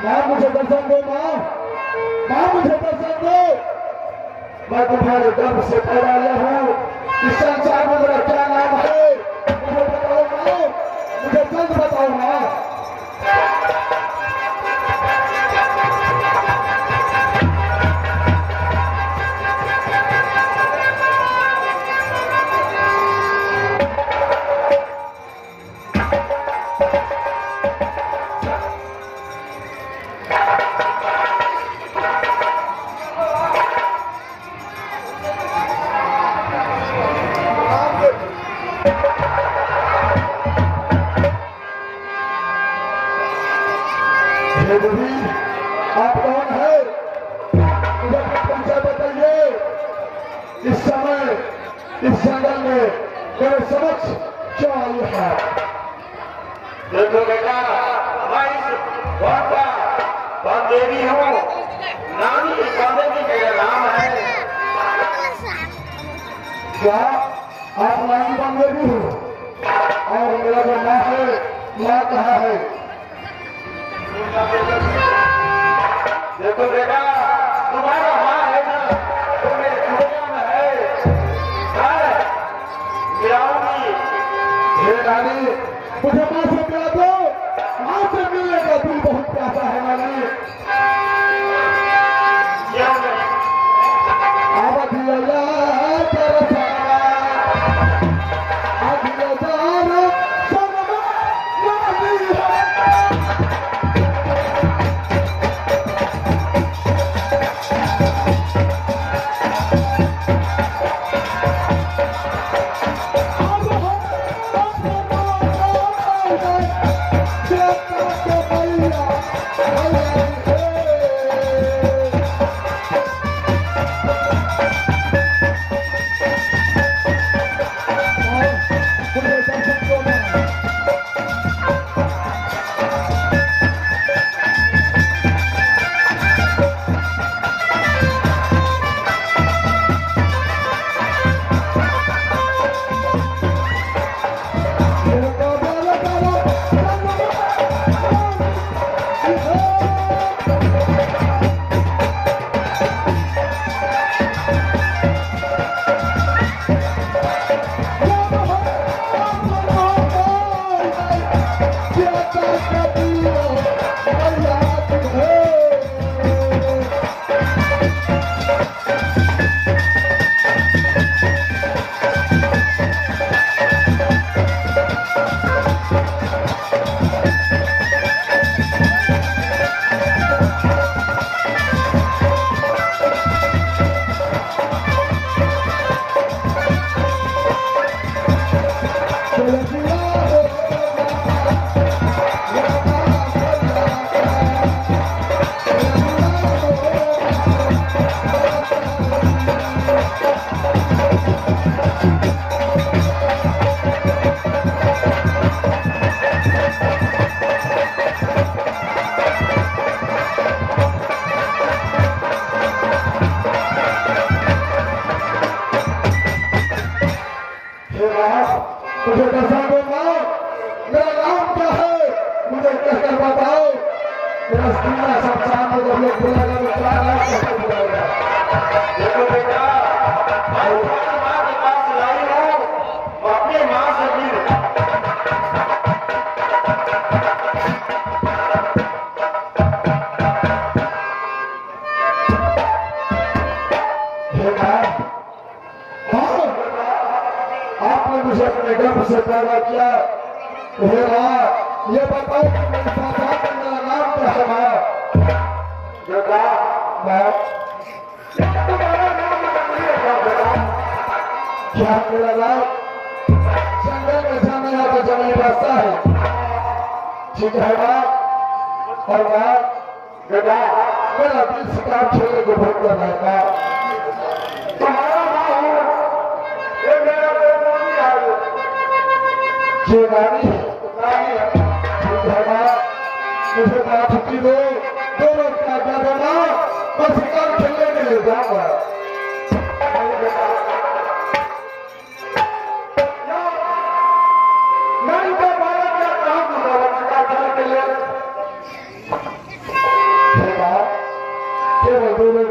माँ मुझे दर्शन दो माँ, माँ मुझे दर्शन दो। मैं तुम्हारे गर्भ से पैदा लिया हूँ, इस संसार में मेरा क्या नाम है मुझे बताओ माँ, मुझे जल्द बताओ माँ। आप कौन है? मुझे परिचय बताइए। इस समय इस जंगल में मेरे समक्ष क्यों आई है? देखो बेटा, मैं इस वन देवी हूँ। नानी देवी मेरा नाम है। क्या आप नानी वन देवी हो? और मेरा जो माँ है, माँ कहाँ है? देखो बेटा, तुम्हारा माँ है ना, तो मेरे दुनिया में है। मिलाऊंगी। हे नानी, मुझे माँ से मिला दो। माँ से मिलने का दिल बहुत प्यासा है नानी। मुझे दर्शन दो माँ, मेरा नाम क्या है मुझे कहकर बताओ। मेरा सुनना सब सामने जब लोग बोलेगा तो क्या नाम कहकर बुलाएगा? देखो बेटा, मैं तुम्हारी माँ के पास लाई हूँ, वो अपनी माँ से मिल। आपने मुझे अपने गर्भ से पैदा किया। हे माँ, ये बताओ कि मेरी पहचान में मेरा नाम क्या है माँ? बेटा, माँ, तुम्हारा नाम क्या बेटा? क्या मेरा नाम जंगल में जाने का तो जमीन रास्ता है? ठीक है माँ। और माँ, बेटा, मेरा दिल शिकार खेलने को बहुत कर रहा है माँ। तुम्हारा नाम ये मेरा नानी है। ये नानी है। ठीक है माँ, मुझे माँ छुट्टी दो, दोनों क्या क्या देना, मैं शिकार खेलने के लिए जाऊंगा। मैं इनका बालक क्या काम दूंगा शिकार खेलने के लिए? रो रो